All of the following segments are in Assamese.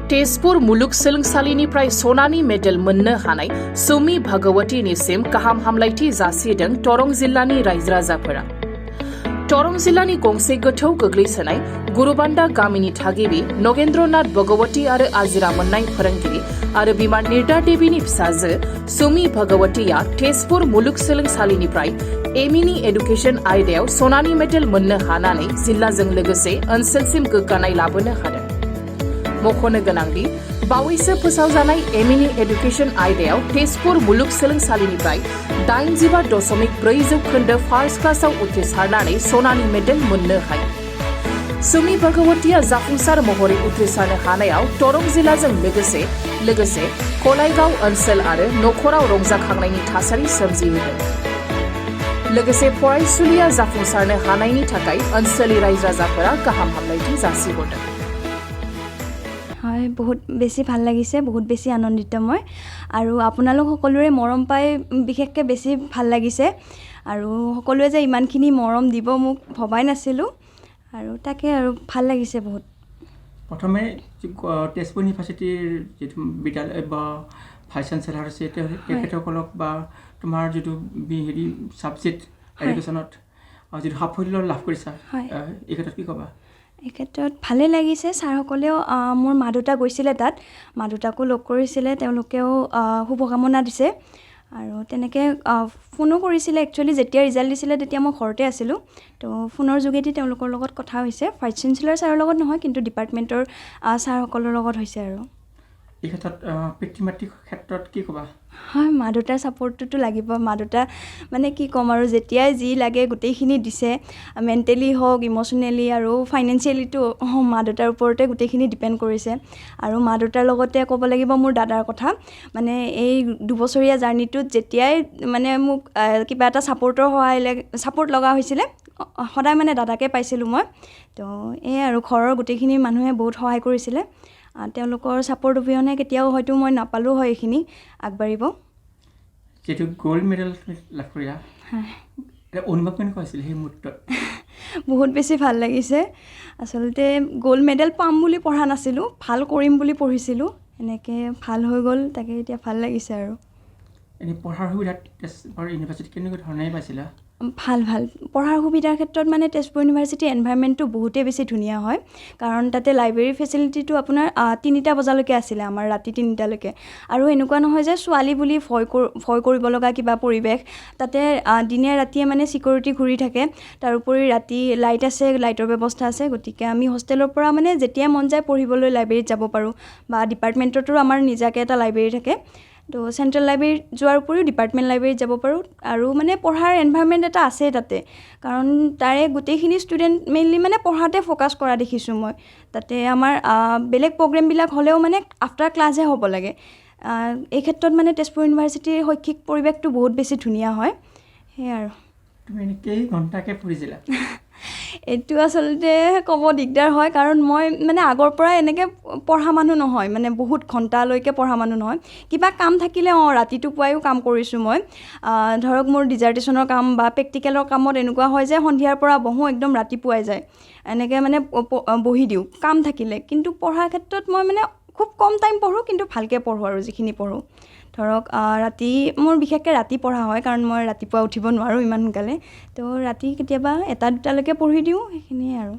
तेजपुर मुलुगसोलोंसालिनिफ्राय सनानि मेडेल मोननो हानाय सुमि भगवतीनिसिम गाहाम हामलायथि जासिदों टरं जिल्लानि रायजो राजाफोरा। टरं जिल्लानि गंसे गोथौ गोग्लैसोनाय गुरुबान्दा गामिनि थागिबि नगेन्द्रनाथ भगवती आरो आजिरा मोननाय फोरोंगिरि आरो बिमा निर्दा देवीनि फिसाजो सुमि भगवतीया तेजपुर मुलुगसोलोंसालिनिफ्राय एमइनि एडुकेशन आयदायाव सनानि मेडेल मोननो हानानै जिल्लाजों लोगोसे ओनसोलसिम गोग्गानाय लाबोनो हादों। मख'नो गोनांदि बावैसो फोसावजानाय एमइनि एडुकेशन आयदायाव तेजपुर मुलुगसोलोंसालिनिफ्राय 85.4 जौखोन्दो फार्स्ट क्लासाव उथ्रिसारनानै सनानि मेडेल मोननो हायो। सुमि भगवतीया जाफुंसार महरै उथ्रिसारनो हानायाव टरं जिल्लाजों लोगोसे कलाइगाव ओनसोल आरो नखराव रंजाखांनायनि थासारि सोमजिहोदों। लोगोसे फरायसुलिया जाफुंसारनो हानायनि थाखाय ओनसोलनि रायजो राजाफोरा गाहाम हामलायथि जासिहरदों। হয়, বহুত বেছি ভাল লাগিছে, বহুত বেছি আনন্দিত মই। আৰু আপোনালোক সকলোৰে মৰম পাই বিশেষকৈ বেছি ভাল লাগিছে। আৰু সকলোৱে যে ইমানখিনি মৰম দিব মোক ভবাই নাছিলোঁ, আৰু তাকে আৰু ভাল লাগিছে বহুত। প্ৰথমে তেজপুৰ ইউনিভাৰ্চিটিৰ যিটো বিদ্যালয় বা ভাইচ চেঞ্চেলাৰ আছে তেখেতসকলক বা তোমাৰ যিটো হেৰি ছাবজেক্ট এডুকেশ্যনত যিটো সাফল্য লাভ কৰিছা এই ক্ষেত্ৰত কি ক'বা? এই ক্ষেত্ৰত ভালেই লাগিছে। ছাৰসকলেও মোৰ মা দেউতা গৈছিলে তাত, মা দেউতাকো লগ কৰিছিলে, তেওঁলোকেও শুভকামনা দিছে আৰু তেনেকৈ ফোনো কৰিছিলে। একচুৱেলি যেতিয়া ৰিজাল্ট দিছিলে তেতিয়া মই ঘৰতে আছিলোঁ, তো ফোনৰ যোগেদি তেওঁলোকৰ লগত কথা হৈছে। ভাইচ চেঞ্চেলাৰ ছাৰৰ লগত নহয়, কিন্তু ডিপাৰ্টমেণ্টৰ ছাৰসকলৰ লগত হৈছে। আৰু এই ক্ষেত্ৰত পিতৃ মাতৃৰ ক্ষেত্ৰত কি ক'বা? হয়, মা দেউতাৰ ছাপৰ্টটোতো লাগিব। মা দেউতা মানে কি ক'ম আৰু, যেতিয়াই যি লাগে গোটেইখিনি দিছে, মেণ্টেলি হওক, ইম'চনেলি আৰু ফাইনেন্সিয়েলিটো মা দেউতাৰ ওপৰতে গোটেইখিনি ডিপেণ্ড কৰিছে। আৰু মা দেউতাৰ লগতে ক'ব লাগিব মোৰ দাদাৰ কথা। মানে এই 2 বছৰীয়া জাৰ্ণিটোত যেতিয়াই মানে মোক কিবা এটা ছাপৰ্ট লগা হৈছিলে, সদায় মানে দাদাকে পাইছিলোঁ মই। তো এই আৰু ঘৰৰ গোটেইখিনি মানুহে বহুত সহায় কৰিছিলে। তেওঁলোকৰ ছাপৰ্ট অবিহনে কেতিয়াও হয়তো মই নাপালোঁ হয় এইখিনি আগবাঢ়িব। যিটো গ'ল্ড মেডেল লাভ কৰিলা, অনুভৱ কেনেকুৱা হৈছিল সেই মুহূৰ্তত? বহুত বেছি ভাল লাগিছে। আচলতে গ'ল্ড মেডেল পাম বুলি পঢ়া নাছিলোঁ, ভাল কৰিম বুলি পঢ়িছিলোঁ। এনেকৈ ভাল হৈ গ'ল, তাকে এতিয়া ভাল লাগিছে। আৰু এনেই পঢ়াৰ সুবিধাত তেজপুৰ ইউনিভাৰ্চিটি কেনেকুৱা ধৰণে পাইছিলা? ভাল পঢ়াৰ সুবিধাৰ ক্ষেত্ৰত মানে তেজপুৰ ইউনিভাৰ্চিটিৰ এনভাইৰনমেণ্টটো বহুতেই বেছি ধুনীয়া হয়। কাৰণ তাতে লাইব্ৰেৰী ফেচিলিটিটো আপোনাৰ 3টা বজালৈকে আছিলে, আমাৰ ৰাতি 3টালৈকে। আৰু এনেকুৱা নহয় যে ছোৱালী বুলি ভয় কৰিব লগা কিবা পৰিৱেশ। তাতে দিনে ৰাতিয়ে মানে ছিকিউৰিটি ঘূৰি থাকে। তাৰোপৰি ৰাতি লাইট আছে, লাইটৰ ব্যৱস্থা আছে। গতিকে আমি হোষ্টেলৰ পৰা মানে যেতিয়াই মন যায় পঢ়িবলৈ লাইব্ৰেৰীত যাব পাৰোঁ, বা ডিপাৰ্টমেণ্টতো আমাৰ নিজাকৈ এটা লাইব্ৰেৰী থাকে। তো চেণ্ট্ৰেল লাইব্ৰেৰীত যোৱাৰ উপৰিও ডিপাৰ্টমেণ্ট লাইব্ৰেৰীত যাব পাৰোঁ। আৰু মানে পঢ়াৰ এনভাইৰনমেণ্ট এটা আছে তাতে, কাৰণ তাৰে গোটেইখিনি ষ্টুডেণ্ট মেইনলি মানে পঢ়াতে ফ'কাছ কৰা দেখিছোঁ মই। তাতে আমাৰ বেলেগ প্ৰগ্ৰেমবিলাক হ'লেও মানে আফটাৰ ক্লাছহে হ'ব লাগে। এই ক্ষেত্ৰত মানে তেজপুৰ ইউনিভাৰ্চিটিৰ শৈক্ষিক পৰিৱেশটো বহুত বেছি ধুনীয়া হয়। সেয়াই আৰু। তুমি কেই ঘণ্টাকৈ পঢ়িছিলা? এইটো আচলতে ক'ব দিগদাৰ হয়, কাৰণ মই মানে আগৰ পৰাই এনেকৈ পঢ়া মানুহ নহয়, মানে বহুত ঘণ্টালৈকে পঢ়া মানুহ নহয়। কিবা কাম থাকিলে ৰাতিটো পুৱাইও কাম কৰিছোঁ মই। ধৰক মোৰ ডিজাৰ্টেশ্যনৰ কাম বা প্ৰেক্টিকেলৰ কামত এনেকুৱা হয় যে সন্ধিয়াৰ পৰা বহোঁ, একদম ৰাতিপুৱাই যায়। এনেকৈ মানে বহি দিওঁ কাম থাকিলে। কিন্তু পঢ়াৰ ক্ষেত্ৰত মই মানে খুব কম টাইম পঢ়োঁ, কিন্তু ভালকৈ পঢ়োঁ আৰু যিখিনি পঢ়োঁ। ধৰক ৰাতি মোৰ বিশেষকৈ ৰাতি পঢ়া হয়, কাৰণ মই ৰাতিপুৱা উঠিব নোৱাৰোঁ ইমান সোনকালে। তো ৰাতি কেতিয়াবা 1-2টালৈকে পঢ়ি দিওঁ, সেইখিনিয়ে আৰু।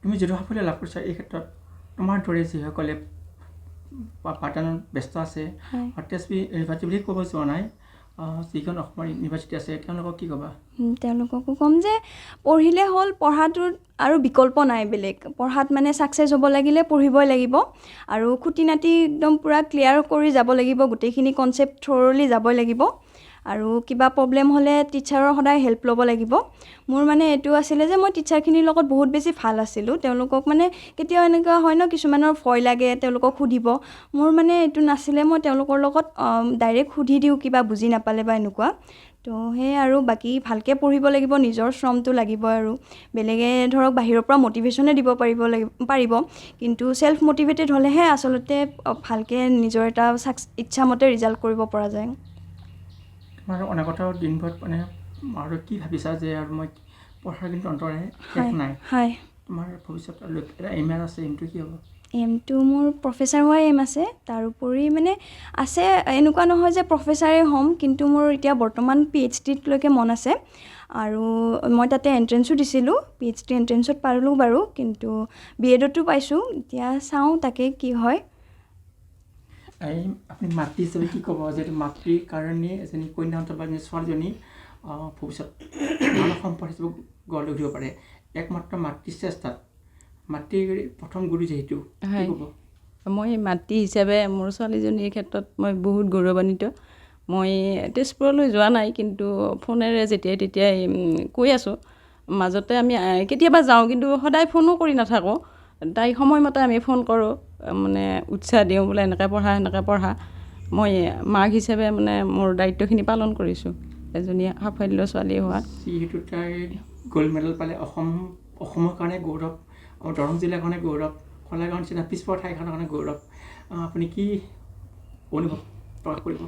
তুমি যিটো সাফল্য লাভ কৰিছা এই ক্ষেত্ৰত তোমাৰ দৰে যিসকলে পাঠদানত ব্যস্ত আছে, তেজপুৰ ইউনিভাৰ্চিটি বুলি ক'ব যোৱা নাই, যিখন অসমৰ ইউনিভাৰ্চিটি আছে, তেওঁলোকক কি ক'বা? তেওঁলোককো ক'ম যে পঢ়িলে হ'ল, পঢ়াটোৰ আৰু বিকল্প নাই বেলেগ। পঢ়াত মানে ছাকচেছ হ'ব লাগিলে পঢ়িবই লাগিব, আৰু খুটি নাটি একদম পূৰা ক্লিয়াৰ কৰি যাব লাগিব, গোটেইখিনি কনচেপ্ট থৰলি যাবই লাগিব। আৰু কিবা প্ৰব্লেম হ'লে টিচাৰৰ সদায় হেল্প ল'ব লাগিব। মোৰ মানে এইটো আছিলে যে মই টিচাৰখিনিৰ লগত বহুত বেছি ভাল আছিলোঁ। তেওঁলোকক মানে কেতিয়াও এনেকুৱা হয় ন, কিছুমানৰ ভয় লাগে তেওঁলোকক সুধিব। মোৰ মানে এইটো নাছিলে, মই তেওঁলোকৰ লগত ডাইৰেক্ট সুধি দিওঁ কিবা বুজি নাপালে বা এনেকুৱা। তো সেয়ে আৰু বাকী ভালকৈ পঢ়িব লাগিব, নিজৰ শ্ৰমটো লাগিব। আৰু বেলেগে ধৰক বাহিৰৰ পৰা মটিভেশ্যনে দিব পাৰিব, কিন্তু ছেল্ফ মটিভেটেড হ'লেহে আচলতে ভালকৈ নিজৰ এটা ইচ্ছামতে ৰিজাল্ট কৰিব পৰা যায়। তোমাৰ অনাগত দিনবোৰত মানে আৰু কি ভাবিছা যে আৰু মই পঢ়াৰ কিন্তু অন্তৰে শেষ নাই, তোমাৰ ভৱিষ্যতৰ লক্ষ্য এটা এম আছে, কিন্তু কি হ'ব? এমটো মোৰ প্ৰফেচাৰ হোৱাৰ এম আছে। তাৰোপৰি মানে আছে, এনেকুৱা নহয় যে প্ৰফেচাৰেই হ'ম, কিন্তু মোৰ এতিয়া বৰ্তমান PhDলৈকে মন আছে। আৰু মই তাতে এণ্ট্ৰেঞ্চো দিছিলোঁ, PhD এণ্ট্ৰেঞ্চত পাৰিলোঁ বাৰু, কিন্তু BEdতো পাইছোঁ। এতিয়া চাওঁ তাকে কি হয়। এই আপুনি মাতৃ হিচাপে কি ক'ব, যিহেতু মাতৃৰ কাৰণে এজনী কন্যা সন্তান বা এজনী ছোৱালীজনী ভৱিষ্যত মানৱ সম্পদ হিচাপে গঢ় লৈ উঠিব পাৰে, একমাত্ৰ মাতৃ চেষ্টাত মাতৃৰ প্ৰথম গুৰু যিহেতু কি ক'ব? মই মাতৃ হিচাপে মোৰ ছোৱালীজনীৰ ক্ষেত্ৰত মই বহুত গৌৰৱান্বিত। মই তেজপুৰলৈ যোৱা নাই, কিন্তু ফোনেৰে যেতিয়াই তেতিয়াই কৈ আছোঁ। মাজতে আমি কেতিয়াবা যাওঁ, কিন্তু সদায় ফোনো কৰি নাথাকোঁ। তাইক সময়মতে আমি ফোন কৰোঁ, মানে উৎসাহ দিওঁ, বোলে এনেকৈ পঢ়া এনেকৈ পঢ়া। মই মাক হিচাপে মানে মোৰ দায়িত্বখিনি পালন কৰিছোঁ এজনী সাফল্য ছোৱালী হোৱা। যিহেতু তাই গ'ল্ড মেডেল পালে, অসমৰ কাৰণে গৌৰৱ, আমাৰ দৰং জিলাৰ কাৰণে গৌৰৱ, কলাগাঁও নিচিনা পিছপৰা ঠাইখনৰ কাৰণে গৌৰৱ। আপুনি কি অনুভৱ প্ৰকাশ কৰিব?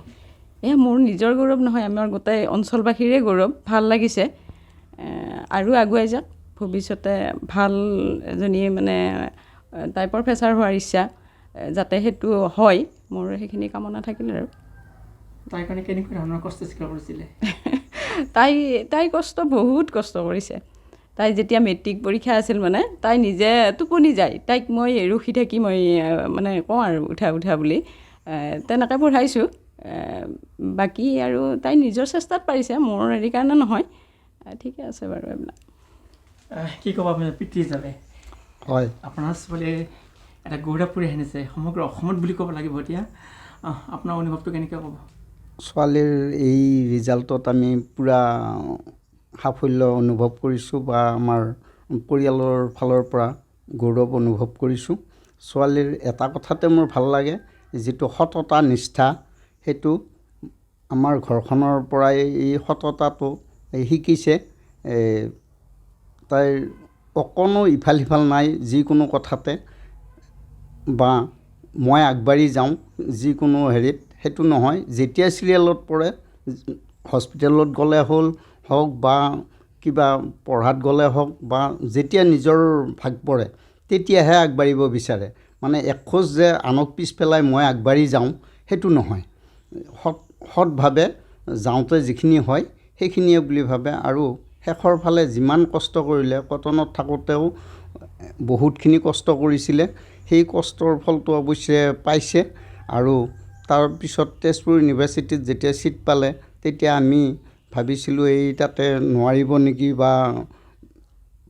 মোৰ নিজৰ গৌৰৱ নহয়, আমাৰ গোটেই অঞ্চলবাসীৰে গৌৰৱ। ভাল লাগিছে। আৰু আগুৱাই যাওক, ভৱিষ্যতে ভাল এজনী মানে তাই প্ৰফেচাৰ হোৱাৰ ইচ্ছা, যাতে সেইটো হয়, মোৰ সেইখিনি কামনা থাকিল। আৰু তাইৰ কাৰণে কেনেকুৱা ধৰণৰ কষ্ট স্বীকাৰ কৰিছিলে? তাই বহুত কষ্ট কৰিছে। তাই যেতিয়া মেট্ৰিক পৰীক্ষা আছিল, মানে তাই নিজে টোপনি যায়। তাইক মই ৰখি থাকি মই মানে কওঁ আৰু উঠা বুলি, তেনেকৈ পঢ়াইছোঁ। বাকী আৰু তাই নিজৰ চেষ্টাত পাৰিছে, মোৰ হেৰি কাৰণে নহয়। ঠিকে আছে বাৰু এইবিলাক। কি ক'ব আপুনি পিতৃ হিচাপে? হয়, আপোনাৰ ছোৱালীয়ে এটা গৌৰৱ কৰি আনিছে সমগ্ৰ অসমত বুলি ক'ব লাগিব এতিয়া। আপোনাৰ অনুভৱটো কেনেকৈ ক'ব? ছোৱালীৰ এই ৰিজাল্টত আমি পূৰা সাফল্য অনুভৱ কৰিছোঁ, বা আমাৰ পৰিয়ালৰ ফালৰ পৰা গৌৰৱ অনুভৱ কৰিছোঁ। ছোৱালীৰ এটা কথাতে মোৰ ভাল লাগে, যিটো সততা নিষ্ঠা, সেইটো আমাৰ ঘৰখনৰ পৰাই এই সততাটো শিকিছে। তাইৰ অকণো ইফাল সিফাল নাই যিকোনো কথাতে, বা মই আগবাঢ়ি যাওঁ যিকোনো হেৰিত, সেইটো নহয়। যেতিয়া চিৰিয়েলত পৰে, হস্পিটেলত গ'লে হওক বা কিবা পঢ়াত গ'লে হওক, বা যেতিয়া নিজৰ ভাগ পৰে তেতিয়াহে আগবাঢ়িব বিচাৰে। মানে এখোজ যে আনক পিছ পেলাই মই আগবাঢ়ি যাওঁ, সেইটো নহয়। সৎভাৱে যাওঁতে যিখিনি হয় সেইখিনিয়ে বুলি ভাবে। আৰু শেষৰ ফালে যিমান কষ্ট কৰিলে, কটনত থাকোঁতেও বহুতখিনি কষ্ট কৰিছিলে, সেই কষ্টৰ ফলটো অৱশ্যে পাইছে। আৰু তাৰপিছত তেজপুৰ ইউনিভাৰ্চিটিত যেতিয়া ছিট পালে, তেতিয়া আমি ভাবিছিলোঁ এই তাতে নোৱাৰিব নেকি, বা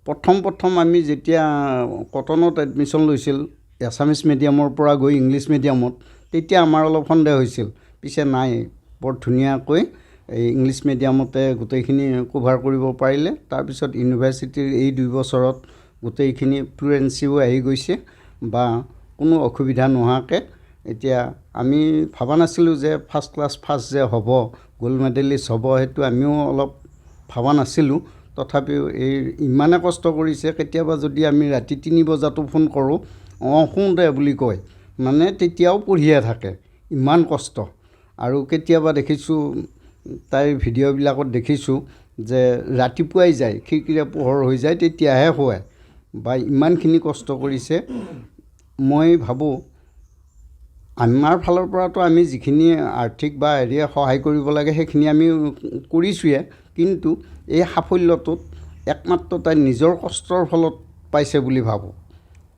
প্ৰথম আমি যেতিয়া কটনত এডমিশ্যন লৈছিল, এছামিছ মিডিয়ামৰ পৰা গৈ ইংলিছ মিডিয়ামত, তেতিয়া আমাৰ অলপ সন্দেহ হৈছিল। পিছে নাই, বৰ ধুনীয়াকৈ এই ইংলিছ মিডিয়ামতে গোটেইখিনি কভাৰ কৰিব পাৰিলে। তাৰপিছত ইউনিভাৰ্চিটিৰ এই 2 বছৰত গোটেইখিনি ফ্লুৱেঞ্চিও আহি গৈছে, বা কোনো অসুবিধা নোহোৱাকৈ। এতিয়া আমি ভবা নাছিলোঁ যে ফাৰ্ষ্ট ক্লাছ ফাৰ্ষ্ট যে হ'ব, গ'ল্ড মেডেলিষ্ট হ'ব, সেইটো আমিও অলপ ভবা নাছিলোঁ। তথাপিও এই ইমানে কষ্ট কৰিছে, কেতিয়াবা যদি আমি ৰাতি 3 বজাতো ফোন কৰোঁ, শুন দে বুলি কয়, মানে তেতিয়াও পঢ়িয়ে থাকে, ইমান কষ্ট। আৰু কেতিয়াবা দেখিছোঁ, তাইৰ ভিডিঅ'বিলাকত দেখিছোঁ যে ৰাতিপুৱাই যায়, খিৰিকীৰে পোহৰ হৈ যায়, তেতিয়াহে শুৱে, বা ইমানখিনি কষ্ট কৰিছে। মই ভাবোঁ আমাৰ ফালৰ পৰাতো আমি যিখিনি আৰ্থিক বা হেৰিয়ে সহায় কৰিব লাগে সেইখিনি আমি কৰিছোঁৱে, কিন্তু এই সাফল্যটোত একমাত্ৰ তাই নিজৰ কষ্টৰ ফলত পাইছে বুলি ভাবোঁ।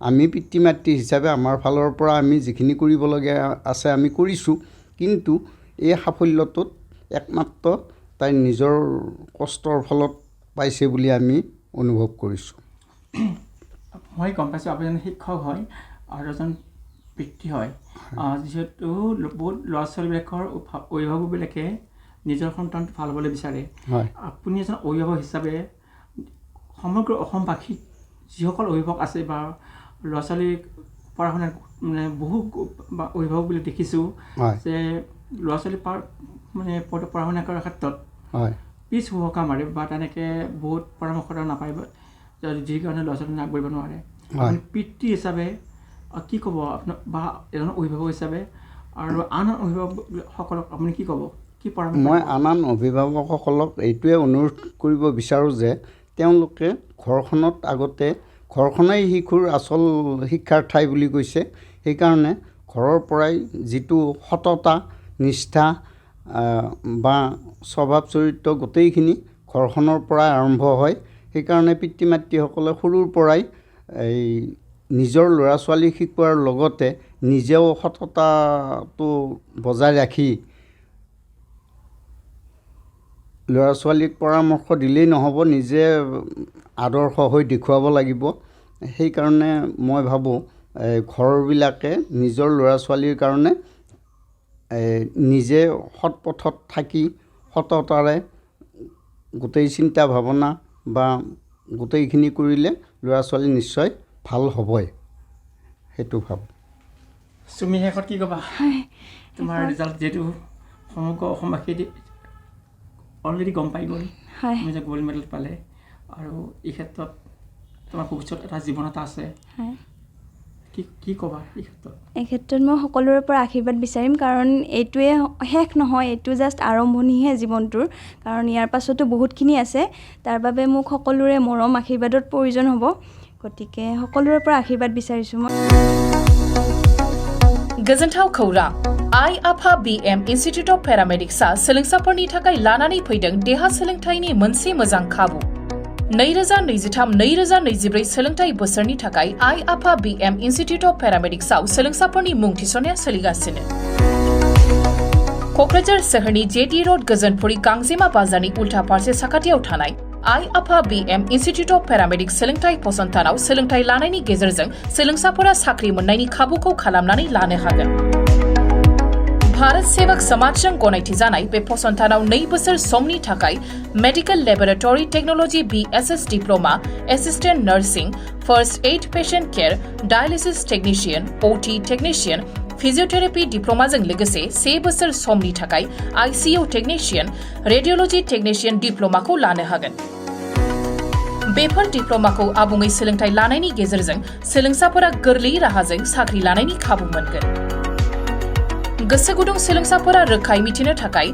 আমি পিতৃ মাতৃ হিচাপে আমাৰ ফালৰ পৰা আমি যিখিনি কৰিবলগীয়া আছে আমি কৰিছোঁ, কিন্তু এই সাফল্যটোত একমাত্ৰ তাই নিজৰ কষ্টৰ ফলত পাইছে বুলি আমি অনুভৱ কৰিছোঁ। মই গম পাইছোঁ আপুনি এজন শিক্ষক হয় আৰু এজন পিতৃ হয়। যিহেতু বহুত ল'ৰা ছোৱালীবিলাকৰ অভিভাৱকবিলাকে নিজৰ সন্তানটো ভাল হ'বলৈ বিচাৰে। হয়, আপুনি এজন অভিভাৱক হিচাপে সমগ্ৰ অসমবাসীত যিসকল অভিভাৱক আছে, বা ল'ৰা ছোৱালীৰ পঢ়া শুনাৰ মানে বহু অভিভাৱকবিলাক দেখিছোঁ যে ল'ৰা ছোৱালী পঢ়া শুনা কৰাৰ ক্ষেত্ৰত পিছ হুহকা মাৰে, বা তেনেকৈ বহুত পৰামৰ্শ নাপায়, যি কাৰণে ল'ৰা ছোৱালী আগবাঢ়িব নোৱাৰে। আপুনি পিতৃ হিচাপে কি ক'ব আপোনাৰ, বা এজন অভিভাৱক হিচাপে, আৰু আন অভিভাৱকসকলক আপুনি কি ক'ব, কি পৰামৰ্শ? মই আন অভিভাৱকসকলক এইটোৱে অনুৰোধ কৰিব বিচাৰোঁ যে তেওঁলোকে ঘৰখনত আগতে ঘৰখনেই শিশুৰ আচল শিক্ষাৰ ঠাই বুলি কৈছে। সেইকাৰণে ঘৰৰ পৰাই যিটো সততা, নিষ্ঠা বা স্বভাৱ চৰিত্ৰ গোটেইখিনি ঘৰখনৰ পৰাই আৰম্ভ হয়। সেইকাৰণে পিতৃ মাতৃসকলে সৰুৰ পৰাই এই নিজৰ ল'ৰা ছোৱালীক শিকোৱাৰ লগতে নিজেও সততাটো বজাই ৰাখি ল'ৰা ছোৱালীক পৰামৰ্শ দিলেই নহ'ব, নিজে আদৰ্শ হৈ দেখুৱাব লাগিব। সেইকাৰণে মই ভাবোঁ ঘৰবিলাকে নিজৰ ল'ৰা ছোৱালীৰ কাৰণে নিজে সৎ পথত থাকি সততাৰে গোটেই চিন্তা ভাৱনা বা গোটেইখিনি কৰিলে ল'ৰা ছোৱালী নিশ্চয় ভাল হ'বই, সেইটো ভাবোঁ। তুমি শেষত কি ক'বা? তোমাৰ ৰিজাল্ট যিহেতু সমগ্ৰ অসমবাসীয়ে অলৰেডি গম পাই গ'ল, তুমি যে গ'ল্ড মেডেল পালে, আৰু এই ক্ষেত্ৰত তোমাৰ ভৱিষ্যত এটা জীৱন এটা আছে, কি ক'বা এই ক্ষেত্ৰত? এই ক্ষেত্ৰত মই সকলোৰে পৰা আশীৰ্বাদ বিচাৰিম, কাৰণ এইটোৱে শেষ নহয়, এইটো জাষ্ট আৰম্ভণিহে জীৱনটোৰ, কাৰণ ইয়াৰ পাছতো বহুতখিনি আছে। তাৰ বাবে মোক সকলোৰে মৰম আশীৰ্বাদৰ প্ৰয়োজন হ'ব, গতিকে সকলোৰে পৰা আশীৰ্বাদ বিচাৰিছোঁ মই। गोजोनथाव खौरां, आइ आफा BM इन्स्टिट्यूट अफ पेरामेडिक्सआ सोलोंसाफोरनि थाखाय लानानै फैदों देहा सोलोंथायनि मोनसे मोजां खाबु। 2023-2024 सोलोंथाय बोसोरनि थाखाय आइ आफा BM इन्स्टिट्यूट अफ पेरामेडिक्सआव सोलोंसाफोरनि मुं थिसननाया सोलिगासिनो। क'क्राझार सोहोरनि जेटी रोड गोजोनपुरी गांजेमा बाजारनि उल्था फारसे साखाथियाव थानाय आइ आफा BM इन्स्टिट्यूट अफ पेरामेडिक्स सोलोंथाय फसंथानाव सोलोंथाय लानायनि गेजेरजों सोलोंसाफोरा साख्रि मोननायनि खाबुखौ खालामनानै लानो हागोन। भारत सेवक समाजजों गनायथि जानाय बे फसंथानाव 2 बोसोर समनि थाखाय medical laboratory technology BSS diploma, assistant nursing, first aid patient care, dialysis technician, OT technician, physiotherapy डिप्लोमाजों लोगोसे 1 बोसोर समनि थाखाय ICU टेक्निशियन, रेडियोलॉजी टेक्निशियन डिप्लोमाखौ लानो हागोन। बेफोर डिप्लोमाखौ आबुङै सोलोंथाय लानायनि गेजेरजों सोलोंसाफोरा गोरलै राहाजों साख्रि लानायनि खाबु मोनगोन। गोसो गुदुं सोलोंसाफोरा रोखायै मिथिनो थाखाय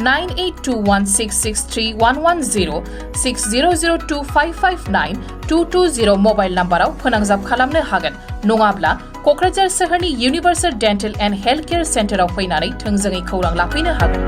9821663110 6002559220 मबाइल नाम्बाराव फोनांजाब खालामनो हागोन, नङाब्ला क'क्राझार सोहोरनि universal dental and health care सेन्टाराव फैनानै थोंजोङै खौरां लाफैनो हागोन।